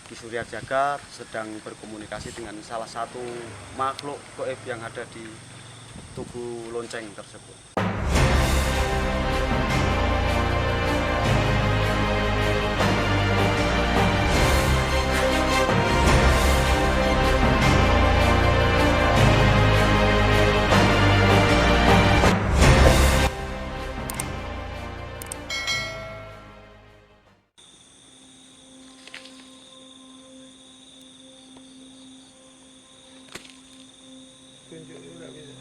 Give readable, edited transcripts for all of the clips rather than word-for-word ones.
Ki Surya Jagat sedang berkomunikasi dengan salah satu makhluk gaib yang ada di tubuh lonceng tersebut. Tunjuk dulu nggak bisa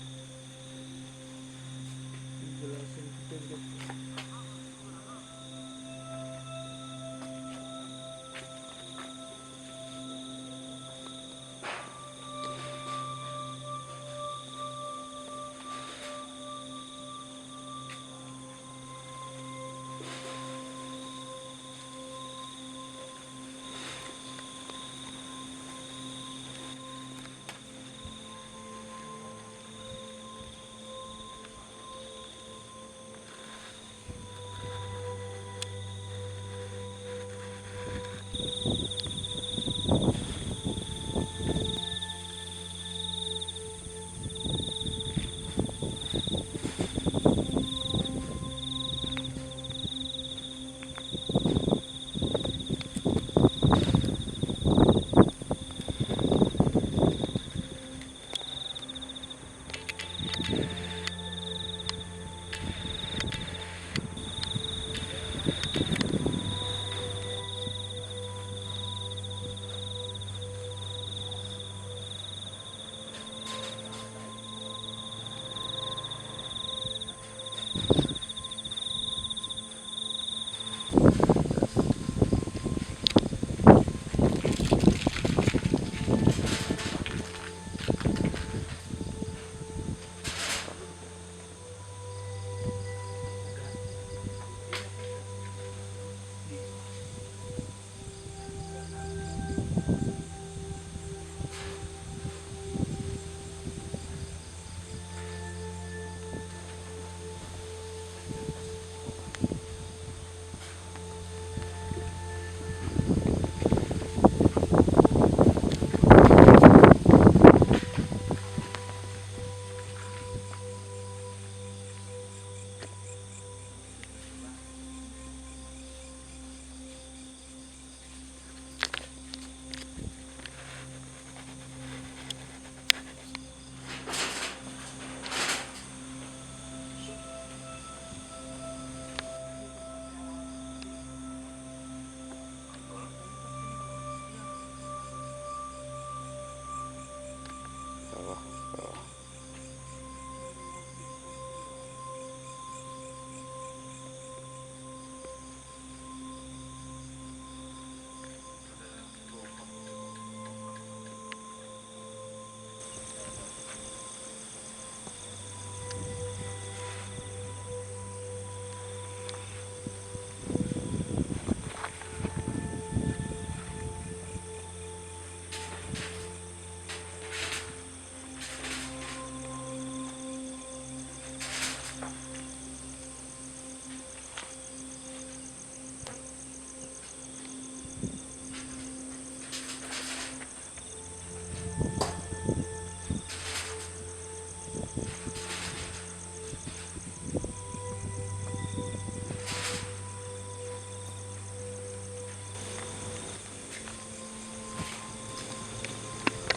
dijelasin tunjuk.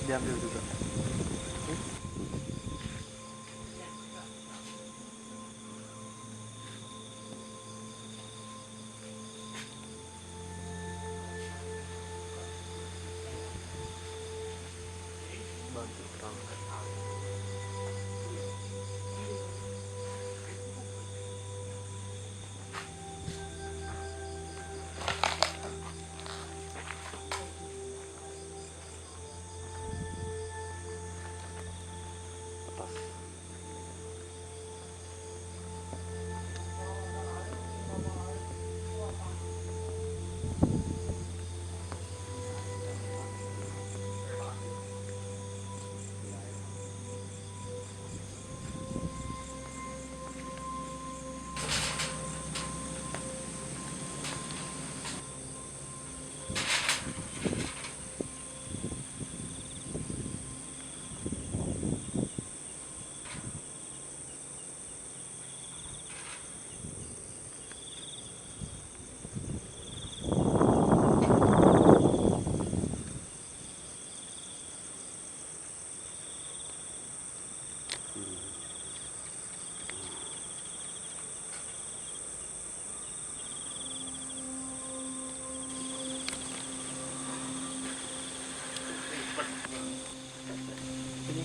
Diambil juga.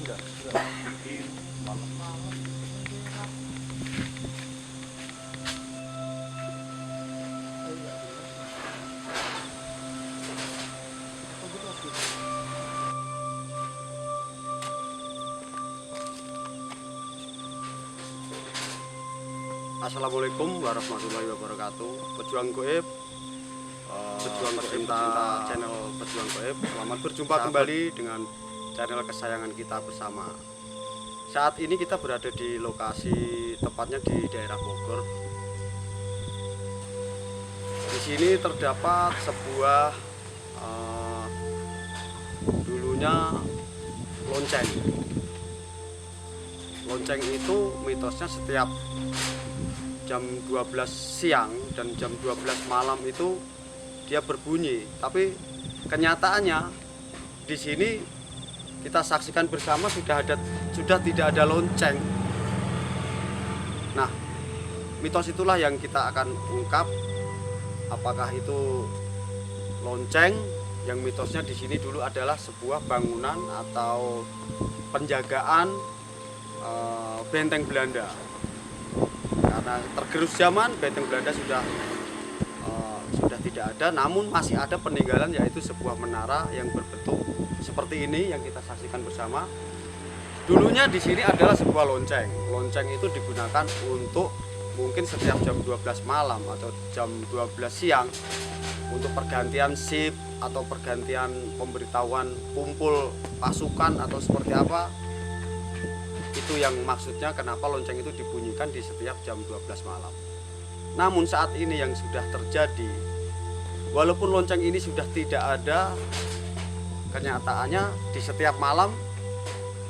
Sudah. Malam-malam. Assalamualaikum warahmatullahi wabarakatuh. Pejuang Goib, pejuang pecinta channel Pejuang Goib. Selamat berjumpa kembali dengan channel kesayangan kita bersama. Saat ini kita berada di lokasi, tepatnya di daerah Bogor. Di sini terdapat sebuah dulunya lonceng. Lonceng itu mitosnya setiap jam 12 siang dan jam 12 malam itu dia berbunyi, tapi kenyataannya di sini kita saksikan bersama sudah tidak ada lonceng. Nah, mitos itulah yang kita akan ungkap, apakah itu lonceng yang mitosnya di sini dulu adalah sebuah bangunan atau penjagaan benteng Belanda. Karena tergerus zaman, benteng Belanda sudah tidak ada, namun masih ada peninggalan, yaitu sebuah menara yang berbentuk seperti ini yang kita saksikan bersama. Dulunya di sini adalah sebuah lonceng. Lonceng itu digunakan untuk mungkin setiap jam 12 malam atau jam 12 siang untuk pergantian shift atau pergantian pemberitahuan kumpul pasukan atau seperti apa. Itu yang maksudnya kenapa lonceng itu dibunyikan di setiap jam 12 malam. Namun saat ini yang sudah terjadi, walaupun lonceng ini sudah tidak ada, kenyataannya di setiap malam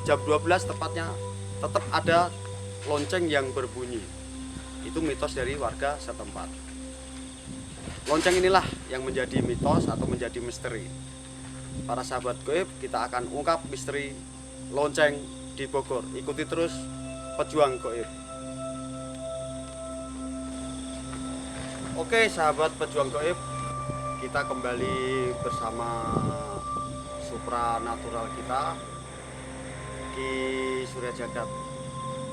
jam 12 tepatnya tetap ada lonceng yang berbunyi. Itu mitos dari warga setempat. Lonceng inilah yang menjadi mitos atau menjadi misteri. Para sahabat goib, kita akan ungkap misteri lonceng di Bogor. Ikuti terus Pejuang Goib. Oke sahabat Pejuang Goib, kita kembali bersama supranatural kita, Ki Surya Jagat.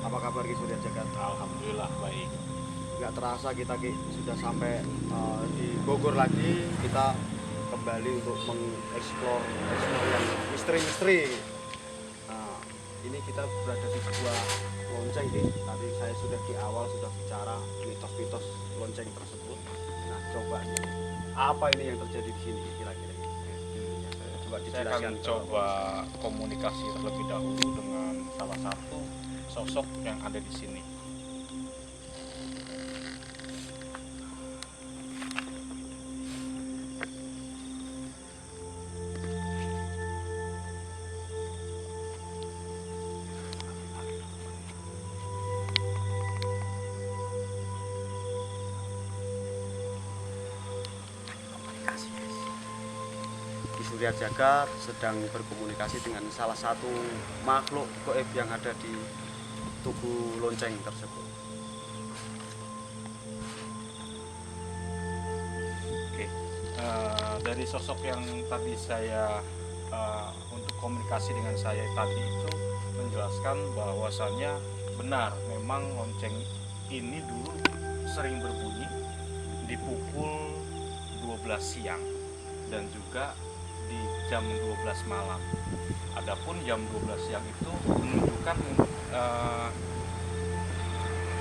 Apa kabar Ki Surya Jagat? Alhamdulillah baik. Nggak terasa kita Ki sudah sampai di Bogor lagi. Kita kembali untuk mengeksplor yang misteri-misteri. Ini kita berada di sebuah lonceng nih. Tadi saya sudah di awal sudah bicara mitos-mitos lonceng tersebut. Nah, coba nih, apa ini yang terjadi di sini kira-kira? Coba Saya dijelaskan. akan coba komunikasi terlebih dahulu dengan salah satu sosok yang ada di sini. Ki Surya Jagat sedang berkomunikasi dengan salah satu makhluk goib yang ada di tugu lonceng tersebut. Oke, dari sosok yang tadi saya untuk komunikasi dengan saya tadi itu menjelaskan bahwasannya benar, memang lonceng ini dulu sering berbunyi di pukul 12 siang dan juga di jam 12 malam. Adapun jam 12 siang itu menunjukkan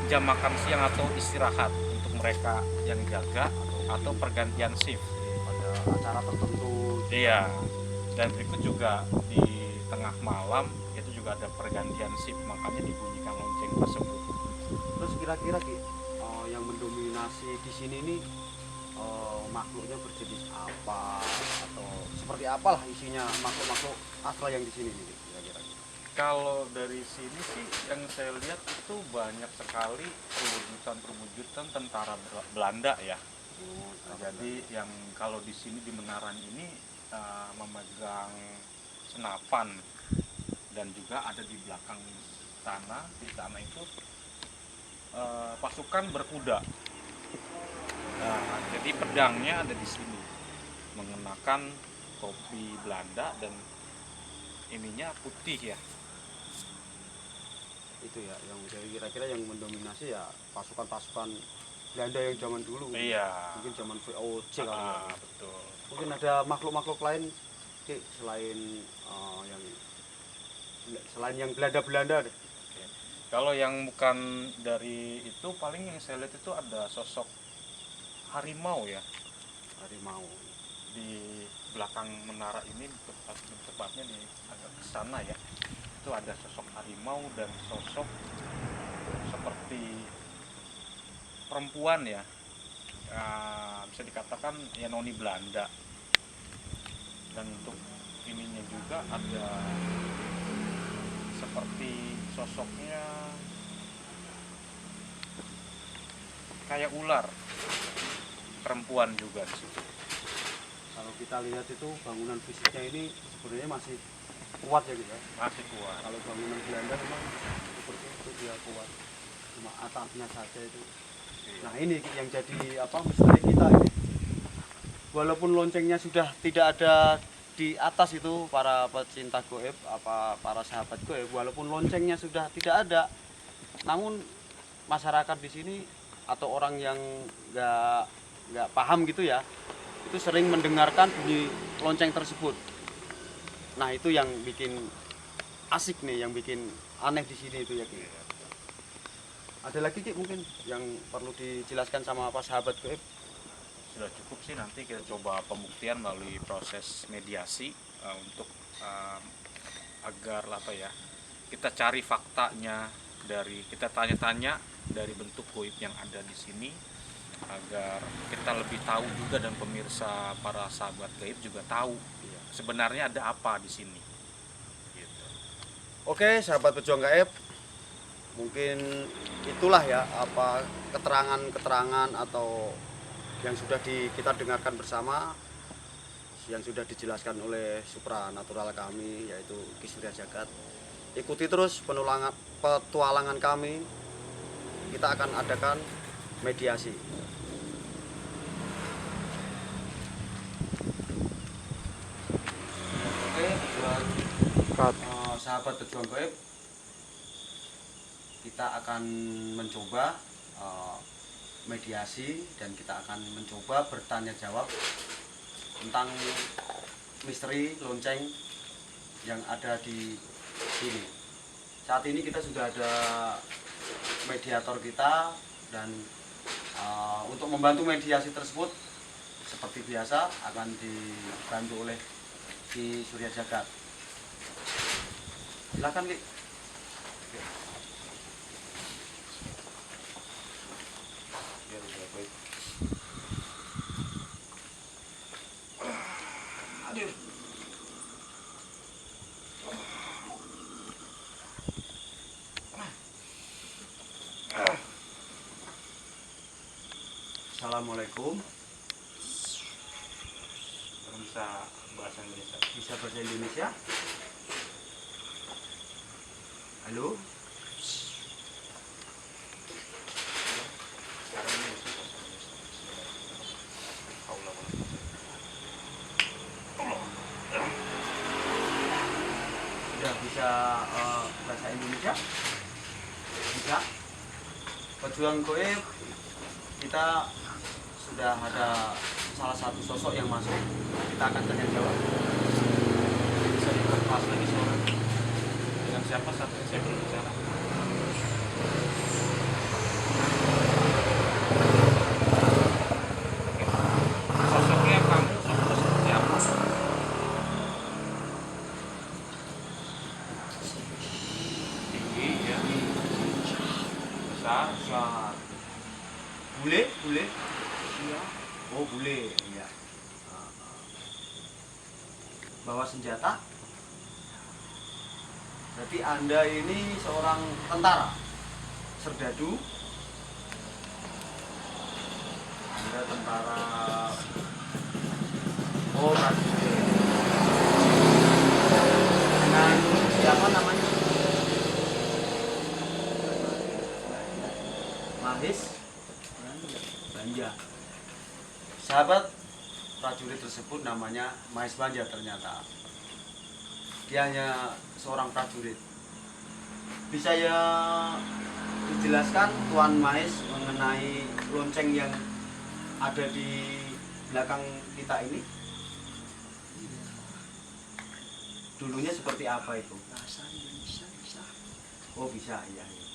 jam makan siang atau istirahat untuk mereka yang jaga atau pergantian shift. Pada acara tertentu. Iya. Dan berikut juga di tengah malam itu juga ada pergantian shift, makanya dibunyikan lonceng tersebut. Terus kira-kira Ki, yang mendominasi di sini ini makhluknya berjenis apa atau seperti apalah isinya makhluk-makhluk asal yang di sini nih kira-kira? Kalau dari sini sih yang saya lihat itu banyak sekali perwujudan tentara Belanda ya. Jadi yang kalau di sini di Menaran ini memegang senapan dan juga ada di belakang di sana itu pasukan berkuda. Nah, jadi pedangnya ada di sini, mengenakan topi Belanda dan ininya putih ya, itu ya, yang jadi kira-kira yang mendominasi ya pasukan-pasukan Belanda yang zaman dulu. Iya. Mungkin zaman VOC kali ya. Betul. Mungkin ada makhluk-makhluk lain Ki, selain yang selain yang Belanda deh. Oke. Kalau yang bukan dari itu, paling yang saya lihat itu ada sosok harimau ya Harimau. di belakang menara ini, tepatnya di agak ke sana ya. Itu ada sosok harimau dan sosok seperti perempuan ya. Bisa dikatakan ya noni Belanda. Dan untuk ininya juga ada seperti sosoknya kayak ular, perempuan juga di situ. Kalau kita lihat itu bangunan fisiknya ini sebenarnya masih kuat ya gitu ya. Masih kuat. Kalau bangunan Belanda memang seperti itu dia kuat. Cuma atapnya saja itu. Nah ini yang jadi apa misteri kita ini. Walaupun loncengnya sudah tidak ada di atas itu para pecinta goib, para sahabat goib, walaupun loncengnya sudah tidak ada, namun masyarakat di sini atau orang yang nggak paham gitu ya, itu sering mendengarkan bunyi lonceng tersebut. Nah itu yang bikin asik nih, yang bikin aneh di sini itu ya Ki. Ada lagi Ki mungkin yang perlu dijelaskan sama apa sahabat goib? Sudah cukup sih, nanti kita coba pembuktian melalui proses mediasi untuk agar apa ya, kita cari faktanya, dari kita tanya-tanya dari bentuk goib yang ada di sini, agar kita lebih tahu juga dan pemirsa para sahabat gaib juga tahu sebenarnya ada apa di sini gitu. Oke sahabat pejuang gaib, mungkin itulah ya apa keterangan-keterangan atau yang sudah kita dengarkan bersama, yang sudah dijelaskan oleh supranatural kami yaitu Ki Surya Jagat. Ikuti terus petualangan kami, kita akan adakan mediasi. Oke, buat sahabat pejuang gaib, kita akan mencoba mediasi dan kita akan mencoba bertanya jawab tentang misteri lonceng yang ada di sini. Saat ini kita sudah ada mediator kita dan untuk membantu mediasi tersebut seperti biasa akan dibantu oleh Ki Surya Jagat. Silakan Ki. Assalamualaikum. Bisa bahasa Indonesia. Bisa bahasa Indonesia? Halo? Sekarang ini bisa bahasa Indonesia. Sudah bisa bahasa Indonesia? Bisa? Pejuang goib, kita sudah ada salah satu sosok yang masuk. Kita akan tanya jawab. Bisa diperpas lagi suara. Dengan siapa saat ini saya berbicara? Sosoknya kamu seperti apa? Tinggi ya, besar, Besar. Bule? Bule? Oh bule, iya. Bawa senjata? Berarti Anda ini seorang tentara, serdadu. Anda tentara. Oh prajurit. Dengan siapa namanya? Mahis Banja. Sahabat prajurit tersebut namanya Mahis Banja ternyata. Dia hanya seorang prajurit. Bisa ya dijelaskan Tuan Mais mengenai lonceng yang ada di belakang kita ini? Dulunya seperti apa itu? Bahasa Indonesia bisa. Oh bisa, iya. Iya.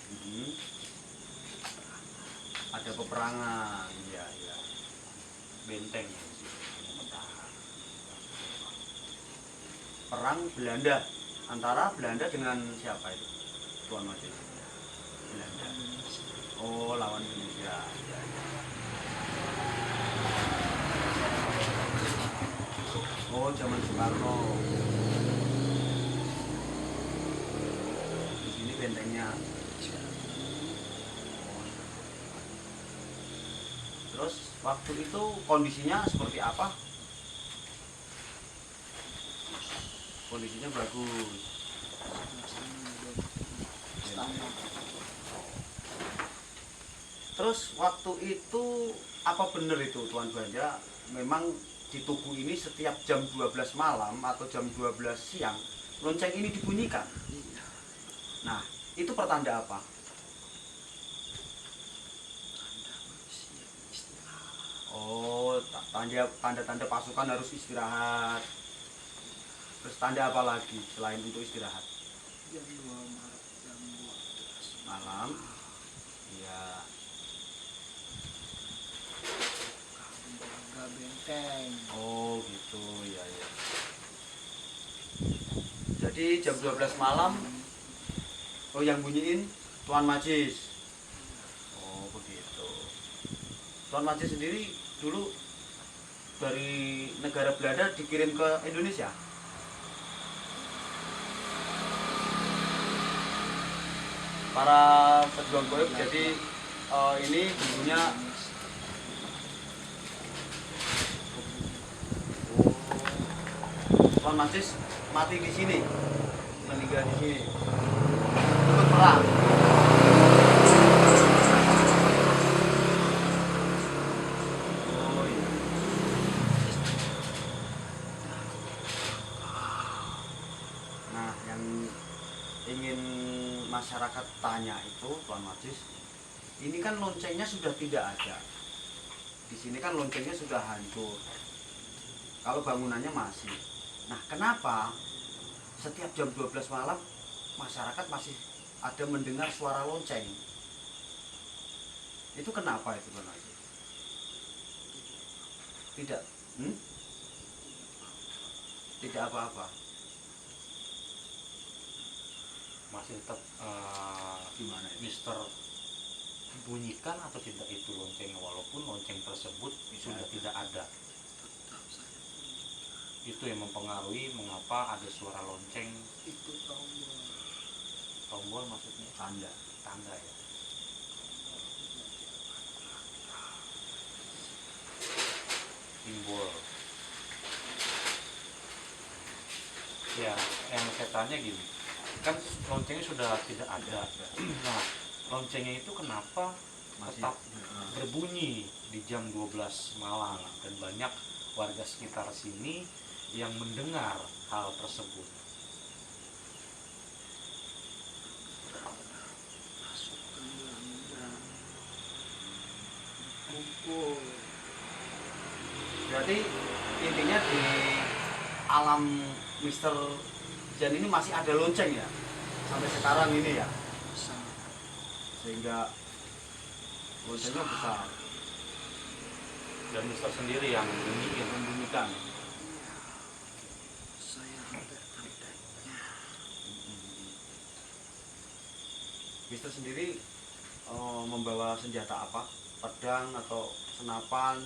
Mhm. Ada peperangan, iya iya. Benteng. Perang Belanda antara Belanda dengan siapa itu? Tuan Majid. Belanda. Oh lawan Indonesia. Iya, iya. Oh zaman Soekarno. Di sini bentengnya. Terus waktu itu kondisinya seperti apa? Kondisinya bagus. Standar. Terus waktu itu apa benar itu Tuan Banja memang di tugu ini setiap jam 12 malam atau jam 12 siang lonceng ini dibunyikan? Iya. Nah, itu pertanda apa? Tanda manusia istirahat. Oh, tanda-tanda pasukan harus istirahat. Terus tanda apa lagi selain untuk istirahat? Jam 2 malam, jam 12 Malam. Iya. jaga benteng. Oh, gitu. Ya, ya. Jadi jam 12 malam oh yang bunyiin Tuan Majis. Oh, begitu. Tuan Majis sendiri dulu dari negara Belanda dikirim ke Indonesia. Para pejuang goib jadi ini dulunya Tuan Majis mati di sini, meninggal di sini, ikut perang. Oh iya. Nah, yang ingin masyarakat tanya itu Tuan Majis, ini kan loncengnya sudah tidak ada. Di sini kan loncengnya sudah hancur. Kalau bangunannya masih. Nah, kenapa setiap jam 12 malam masyarakat masih ada mendengar suara lonceng? Itu kenapa itu Tuan Majis? Tidak, tidak apa-apa. Masih tetap Gimana ini? Mister bunyikan atau tidak itu lonceng, walaupun lonceng tersebut sudah tidak ada. Tetap saya Itu yang mempengaruhi mengapa ada suara lonceng. itu tombol. Tombol maksudnya Tanda. tanda ya. Simbol. Ya, yang saya tanya gini, kan loncengnya sudah tidak ada. Nah, loncengnya itu kenapa Masih tetap berbunyi di jam 12 malam dan banyak warga sekitar sini yang mendengar hal tersebut. Masuk ke Belanda. Kumpul. Berarti intinya di alam Mister Jan ini masih ada lonceng ya sampai sekarang ini ya, Besar. sehingga loncengnya besar Dan Mister sendiri yang bunyiin. membunyikan. Iya. Saya ada tandanya. Mister sendiri membawa senjata apa? Pedang atau senapan?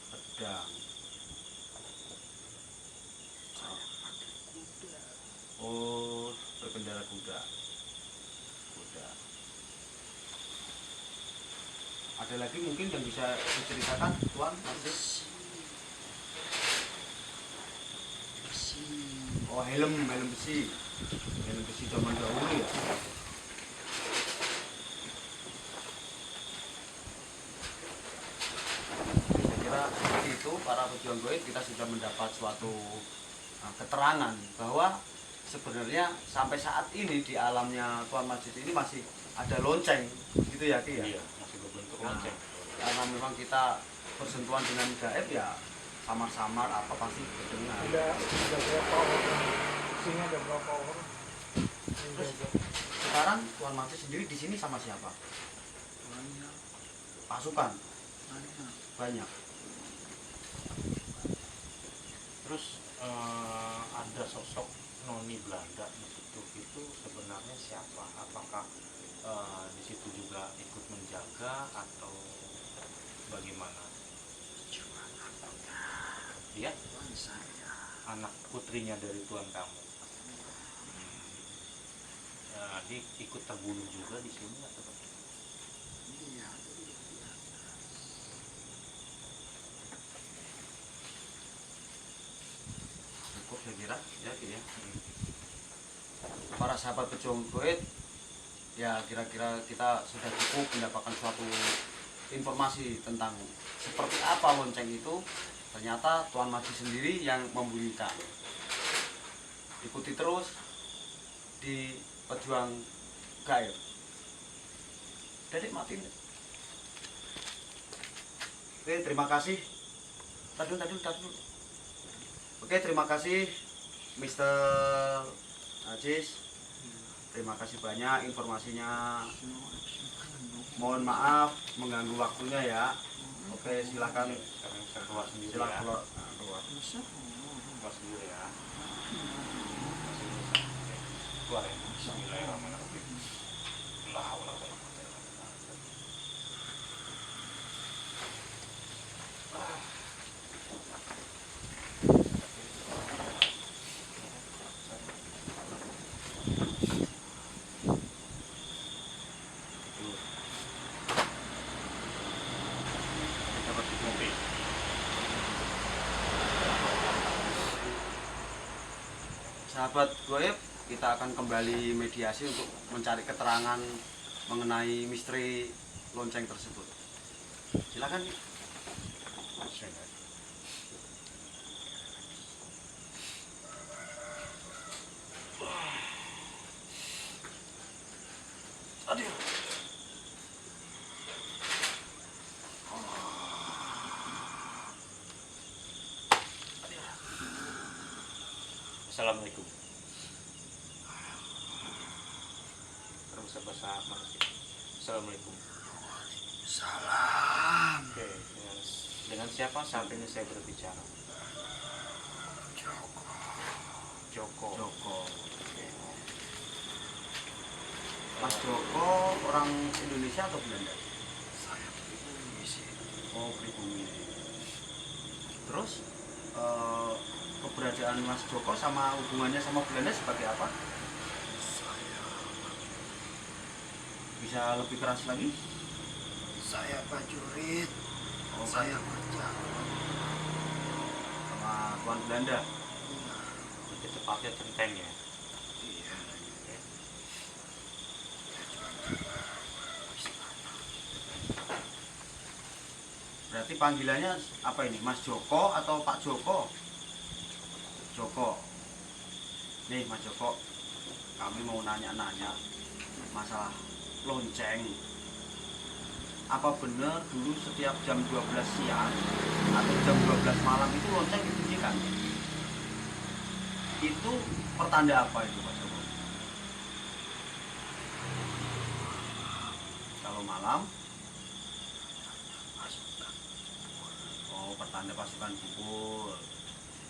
Pedang. Saya pakai kuda. Oh, berkendara kuda. Kuda. Ada lagi mungkin yang bisa diceritakan, Tuan? Masih? Besi. Oh, helm besi. Helm besi zaman dahulu ya. Saya kira seperti itu. para pejuang goib kita sudah mendapat suatu keterangan bahwa sebenarnya sampai saat ini di alamnya Tuan Majid ini masih ada lonceng, gitu ya Ki ya. Iya, masih berbentuk Nah, lonceng. karena memang kita bersentuhan dengan gaib ya samar-samar apa pasti terdengar. Ada berapa orang? Sini ada berapa orang? Terus sekarang Tuan Majid sendiri di sini sama siapa? Banyak, Pasukan banyak. banyak. Terus ada sosok noni Belanda di situ, itu sebenarnya siapa? Apakah di situ juga ikut menjaga atau bagaimana? Iya, Tuan saya. anak putrinya dari tuan kamu. Dia ikut terbunuh juga di sini atau bagaimana? Iya. Cukup saya kira ya Ki ya. Para sahabat pejuang goib ya kira-kira kita sudah cukup mendapatkan suatu informasi tentang seperti apa lonceng itu. Ternyata Tuan Majid sendiri yang membunyikan. Ikuti terus di pejuang gaib. Dedek mati. Oke, terima kasih. Tadul. Oke, terima kasih Mr. Ajis. Terima kasih banyak informasinya. Mohon maaf mengganggu waktunya ya. Oke, silakan. Sekarang saya keluar sendiri Silakan ya. keluar. Nah, keluar. Keluar sendiri ya. Keluar ya. Bismillahirrahmanirrahim. La haula wala quwwata illa billah. Dapat dikopi. Sahabat goib, kita akan kembali mediasi untuk mencari keterangan mengenai misteri lonceng tersebut. Silakan. Bismillah. Aduh. Assalamualaikum. Terus bahasa manusia. Assalamualaikum. Salam. Oke, dengan siapa saat ini saya berbicara? Joko. Joko. Joko. Oke. Mas Joko orang Indonesia atau Belanda? Saya pribumi sih. Oh, pribumi. Terus keberadaan Mas Joko sama hubungannya sama Belanda seperti apa? Bisa lebih keras lagi? Saya prajurit. Oh, Saya kerja. sama Tuan Belanda. Iya. Lebih tepatnya centeng ya. Iya. Oke. Berarti panggilannya apa ini? Mas Joko atau Pak Joko? Joko. Nih Mas Joko, kami mau nanya-nanya masalah lonceng. Apa benar dulu setiap jam 12 siang atau jam 12 malam itu lonceng dibunyikan? Itu pertanda apa itu Pak Joko? Kalau malam? Oh, pertanda pasukan gugur.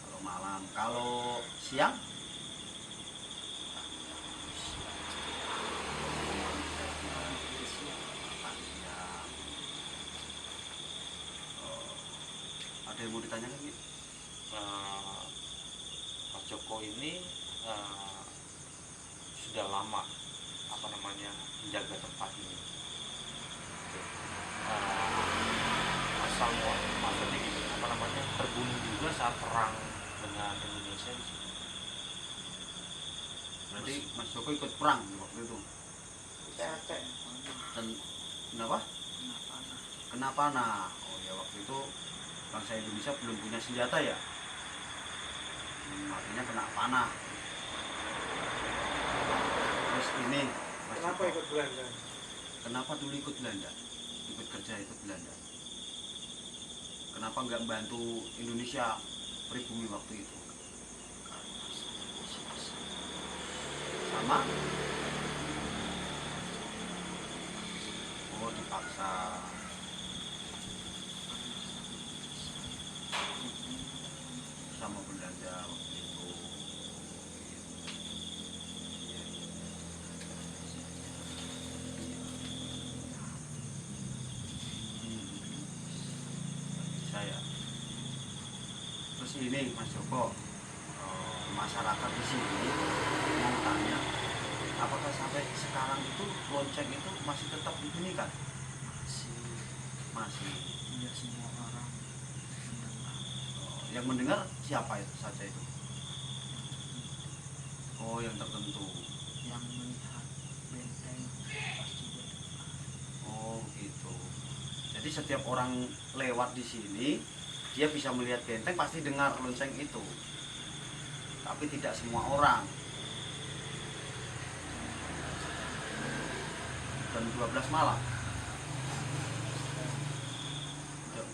Kalau malam, kalau siang? Siang. Oh, ada yang mau ditanyakan nih? Mas Joko ini sudah lama menjaga tempat ini. Maksudnya gini, terbunuh juga saat perang dengan Indonesia di situ. Berarti Mas Joko ikut perang waktu itu. Dan kenapa? Kena panah. Oh ya, waktu itu bangsa Indonesia belum punya senjata ya, artinya kena panah. Terus ini Mas Kenapa Joko, ikut Belanda? kenapa dulu ikut Belanda, ikut kerja ikut Belanda, kenapa nggak bantu Indonesia pribumi waktu itu? Sama? Oh, dipaksa. Sama Belanda waktu itu. Saya. Terus ini Mas Joko, masyarakat di sini mau tanya, apakah sampai sekarang itu lonceng itu masih tetap dibunyikan? Masih. Tidak semua orang mendengar. Yang mendengar siapa itu saja itu? Oh, yang tertentu. Yang melihat benteng pasti berdengar. Oh, gitu. Jadi setiap orang lewat di sini, dia bisa melihat benteng pasti dengar lonceng itu. Tapi tidak semua orang. Jam 12 malam. Jam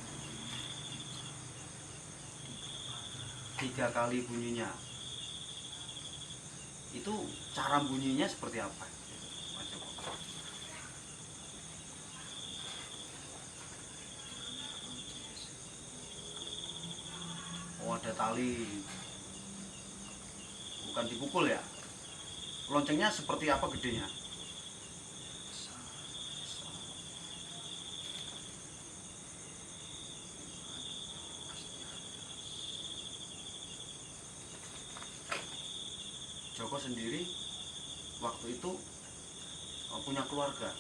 3 kali bunyinya. Itu cara bunyinya seperti apa? Mas Joko? Oh, ada tali. Bukan dipukul ya? Loncengnya seperti apa gedenya? Joko sendiri waktu itu punya keluarga.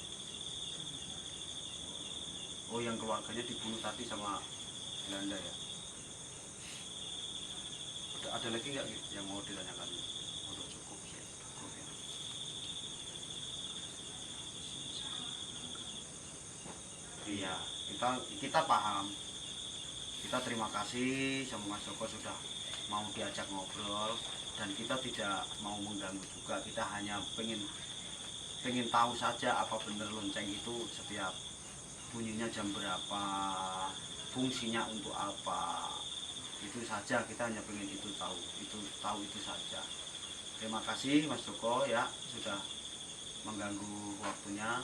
Oh, yang keluarganya dibunuh tadi sama Belanda ya. Ada lagi nggak yang mau ditanyakan? Udah cukup sih. Oke. Iya, kita paham. Kita terima kasih sama Mas Joko sudah mau diajak ngobrol, dan kita tidak mau mengganggu juga. Kita hanya pengen tahu saja apa benar lonceng itu setiap bunyinya jam berapa, fungsinya untuk apa. Itu saja, kita hanya pengen itu tahu itu saja. Terima kasih Mas Joko ya sudah mengganggu waktunya.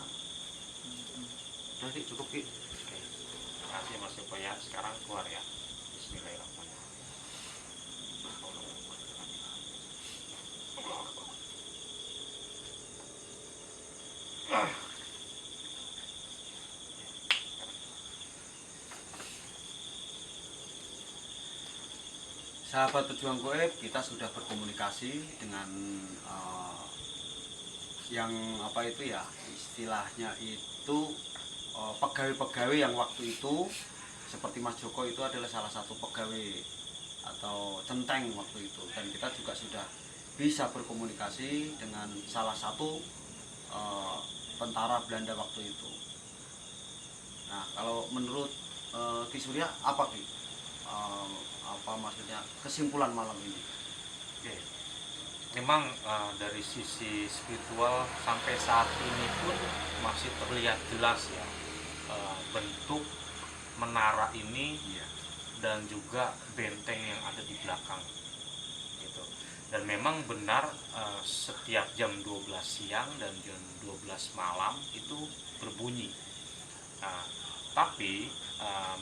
Udah sih cukup Ki. Oke. Terima kasih Mas Joko ya. Sekarang keluar ya. Bismillahirrahmanirrahim. Sahabat pejuang goib, kita sudah berkomunikasi dengan yang apa itu ya, istilahnya itu pegawai-pegawai yang waktu itu seperti Mas Joko itu adalah salah satu pegawai atau centeng waktu itu, dan kita juga sudah bisa berkomunikasi dengan salah satu tentara Belanda waktu itu. Nah, kalau menurut Ki Surya apa Ki? Apa maksudnya kesimpulan malam ini? Oke. Memang dari sisi spiritual sampai saat ini pun masih terlihat jelas ya bentuk menara ini Iya. dan juga benteng yang ada di belakang gitu. Dan memang benar setiap jam 12 siang dan jam 12 malam itu berbunyi. Nah, tapi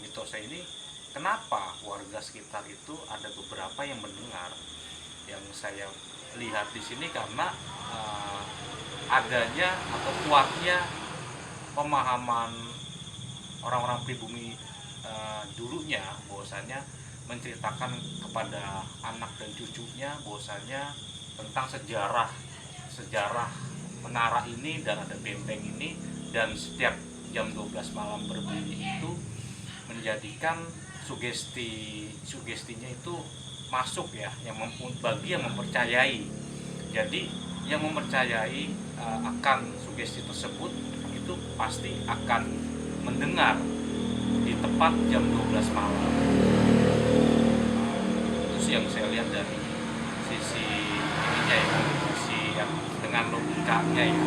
mitosnya ini kenapa warga sekitar itu ada beberapa yang mendengar? Yang saya lihat di sini karena adanya atau kuatnya pemahaman orang-orang pribumi dulunya, bahwasanya menceritakan kepada anak dan cucunya bahwasanya tentang sejarah menara ini dan ada benteng ini, dan setiap jam 12 malam berbunyi itu menjadikan sugestinya itu masuk ya, bagi yang mempercayai. Jadi yang mempercayai akan sugesti tersebut itu pasti akan mendengar di tepat jam 12 malam. Itu sih yang saya lihat dari sisi ininya ya, sisi yang dengan logikanya ya.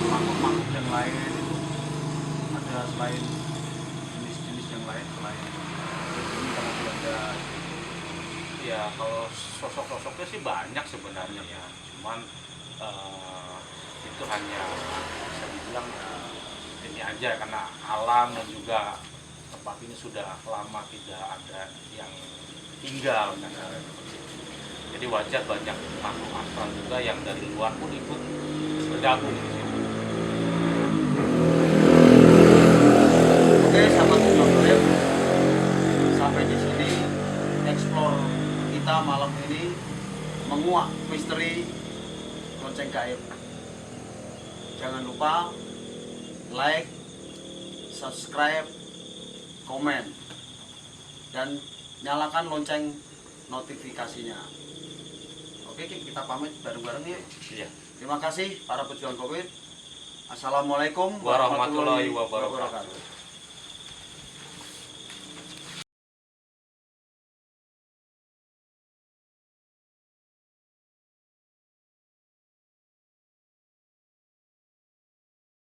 Makhluk-makhluk yang lain itu ada selain jenis-jenis yang lain selain ini sama Belanda. Ya kalau sosok-sosoknya sih banyak sebenarnya ya, cuman itu hanya bisa dibilang ini aja karena alam dan juga tempat ini sudah lama tidak ada yang tinggal kan. Jadi wajar banyak makhluk astral juga yang dari luar pun ikut bergabung di sini. Oke, sahabat Goib, sampai di sini explore kita malam ini menguak misteri lonceng gaib. Jangan lupa like, subscribe, komen, dan nyalakan lonceng notifikasinya. Oke, kita pamit bareng-bareng ya. Iya. Terima kasih para pejuang Goib. Assalamualaikum Warahmatullahi wabarakatuh.